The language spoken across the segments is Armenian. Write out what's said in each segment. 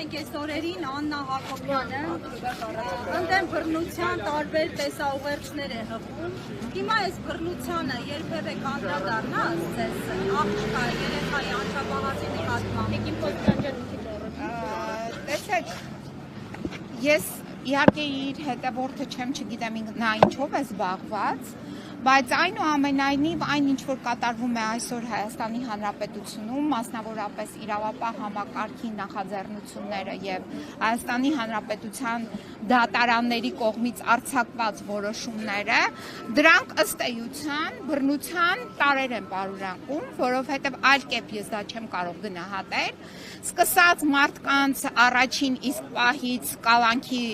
ենք այս օրերին Աննա Հակոբյանը ընդդեմ բռնության տարբեր տեսաուղերձներ է հղում։ Հիմա այս բռնությանը երբևէ կանդրադառնաց ձեզ աղջկա երեխայի անչափահասի նկատմամբ։ Տեսեք, ես իհարկե իր հետևորդը չեմ, չգիտեմ նա ինչով է զբաղված, բայց այնուամենայնիվ այն ինչ որ կատարվում է այսօր Հայաստանի Հանրապետությունում, մասնավորապես իրավապահ համակարգի նախաձեռնությունները եւ Հայաստանի Հանրապետության դատարանների կողմից արձակված որոշումները, դրանք ըստ էության բռնության տարեր են պարունակում, որովհետեւ այլ կերպ ես դա չեմ կարող գնահատել, սկսած մարդկանց առաջին իսկ պահից կալանքի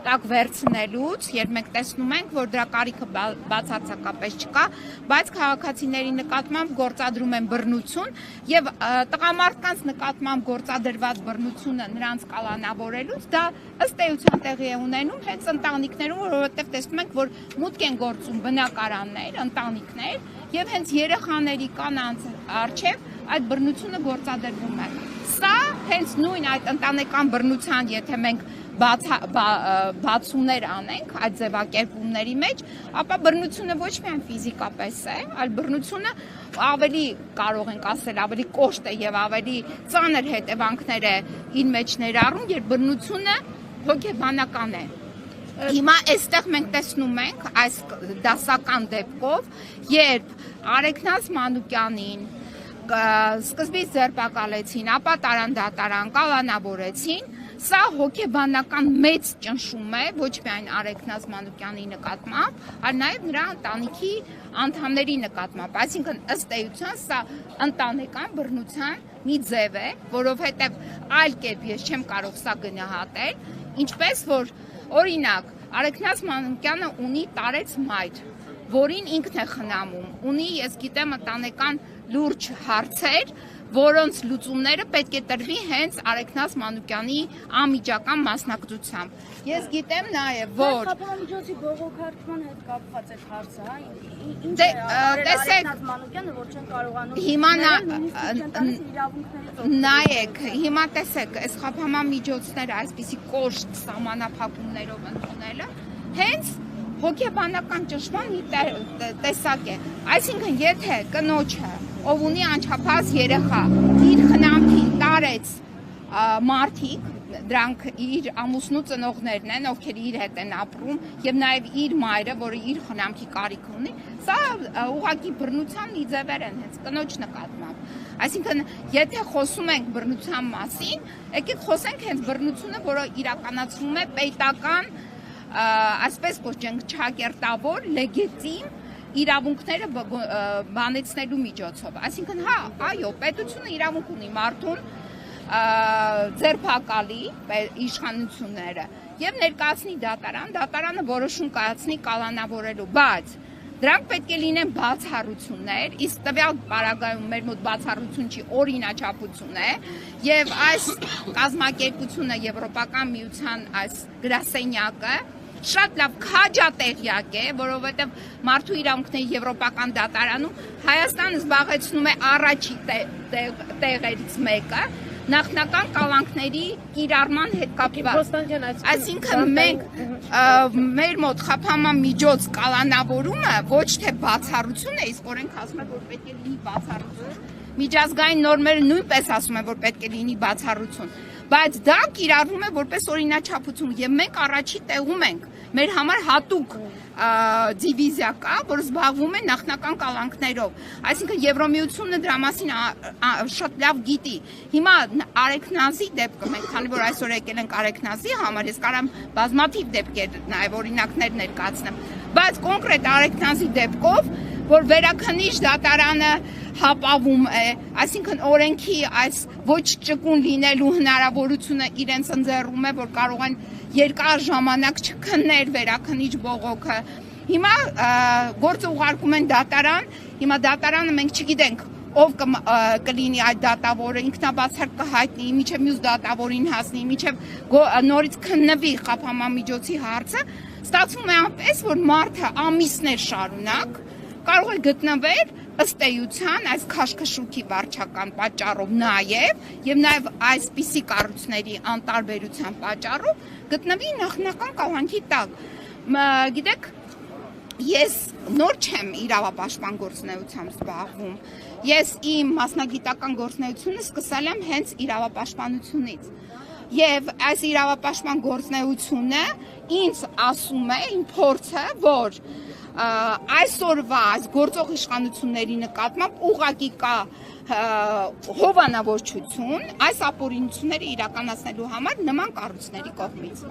տակ վերցնելուց, երբ մենք տեսնում ենք, որ դրա կարիքը բացարձակապես չկա, բայց քաղաքացիների նկատմամբ գործադրում են բռնություն եւ տղամարդկանց նկատմամբ գործադրված բռնությունը նրանց կալանավորելուց, դա ըստ էության տեղի է ունենում հենց ընտանիքներում, որովհետեւ տեսնում ենք, որ մուտք են գործում բնակարաններ, ընտանիքներ եւ հենց երեխաների կանանց առջեւ այդ բռնությունը գործադրվում է։ Սա հենց նույն այդ ընտանեկան բռնության, եթե մենք բացումներ անենք այդ ձևակերպումների մեջ, ապա բռնությունը ոչ միայն ֆիզիկապես է, այլ բռնությունը ավելի կարող ենք ասել, ավելի կոշտ է եւ ավելի ծանր հետևանքներ է իր մեջ ներառում, երբ բռնությունը հոգեբանական է։ Հիմա այստեղ մենք տեսնում ենք այս դասական դեպքով, երբ Արեգնազ Մանուկյանին սկզբից ձերբակալեցին, ապա տարան կալանավորեցին, սա հոգեբանական մեծ ճնշում է ոչ միայն Արեգնազ Մանուկյանի նկատմամբ, այլ նաև նրա ընտանիքի անդամների նկատմամբ, այսինքն ըստ էության սա ընտանեկան բռնության մի ձև է, որովհետև այլ կերպ ես չեմ կարող սա գնահատել, ինչպես որ օրինակ Արեգնազ Մանուկյանը ունի տարեց մայր, որին ինքն է խնամում, ունի, ես գիտեմ, ընտանեկան լուրջ հարցեր, որոնց լուծումները պետք է տրվի հենց Արեգնազ Մանուկյանի անմիջական մասնակցությամբ։ Ես գիտեմ նաև, որ Խափամիջոցի բողոքարկման հետ կապված է հարցը, հա, ինչ է Արեգնազ Մանուկյանը, որ չեն կարողանում հիմա իրավունքներից նայեք, հիմա տեսեք, այս խափամիջոցները այսպիսի կոշտ սահմանափակումներով ընդունելը, հենց հոգեբանական ճնշման մի տեսակ է, այսինքն եթե կնոջը, ով ունի անչափահաս երեխա, իր խնամքին տարեց մարդիկ, դրանք իր ամուսնու ծնողներն են, ովքեր իր հետ են ապրում, եւ նաեւ իր մայրը, որը իր խնամքի կարիք ունի, սա ուղղակի բռնության մի ձևեր են հենց կնոջ նկատմամբ։ Այսինքն, եթե խոսում ենք բռնության մասին, եկեք խոսենք հենց բռնությունը, որը իրականացվում է պետական, այսպես կոչենք, չակերտավոր, լեգիտիմ իրավունքները բանեցնելու միջոցով։ Այսինքն, հա, այո, պետությունը իրավունք ունի մարդուն ձերբակալի իշխանությունները եւ ներկայացնի դատարան, դատարանը որոշում կայացնի կալանավորելու, բայց դրանք պետք է լինեն բացառություններ, իսկ տվյալ պարագայում մեր մոտ բացառություն չի, օրինաչափություն է, եւ այս կազմակերպությունը Եվրոպական միության այս գրասենյակը շատ լավ քաջատեղյակ է, որովհետև մարդու իրավունքների եվրոպական դատարանում Հայաստանը զբաղեցնում է առաջի տեղերից մեկը, նախնական կալանքների կիրառման հետ կապված։ Այսինքն մենք մեր մոտ խափամամիջոց կալանավորումը ոչ թե բացառություն է, իսկ օրենք ասում է, որ պետք է լինի բացառություն։ Միջազգային նորմերը նույնպես ասում են, որ պետք է լինի բացառություն, բայց դա կիրառվում է որպես օրինաչափություն եւ մենք առաջի տեղում ենք։ Մեր համար հատուկ դիվիզիա կա, որ զբաղվում է նախնական կալանքներով։ Այսինքն Եվրոմիությունը դրա մասին շատ լավ գիտի։ Հիմա Արեգնազի դեպքը մենք քանի որ այսօր եկել ենք Արեգնազի համար, ես կարամ բազմաթիվ դեպքեր նաեւ օրինակներ ներկայացնեմ, բայց կոնկրետ Արեգնազի դեպքով, որ վերաքննիչ դատարանը հապավում է, այսինքն օրենքի այս ոչ ճկուն լինելու հնարավորությունը իրենց ընձեռում է, որ կարող են երկար ժամանակ չքննել վերաքննիչ բողոքը։ Հիմա գործը ուղարկում են դատարան, հիմա դատարանը մենք չգիտենք ով կլինի այդ դատավորը, ինքնաբացարկ կհայտնի, մինչև մյուս դատավորին հասնի, մինչև նորից քննվի խափամամիջոցի հարցը, ստացվում է այնպես, որ մարդը ամիսներ շարունակ կարող է գտնվել ըստ էության այս քաշքշուկի վարչական պատճառով եւ նաեւ այսպիսի կառույցների անտարբերության պատճառով գտնվի նախնական կահանքի տակ։ Գիտեք, ես նոր չեմ իրավապաշտպան գործունեությամբ զբաղվում։ Ես իմ մասնագիտական գործունեությունը սկսել եմ հենց իրավապաշտպանությունից։ Եվ այս իրավապաշտպան գործունեությունը ինձ ասում է, իմ փորձը, որ այսօրվա այս գործող իշխանությունների նկատմամբ ուղղակի կա հովանավորչություն այս ապօրինությունները իրականացնելու համար նման կառույցների կողմից։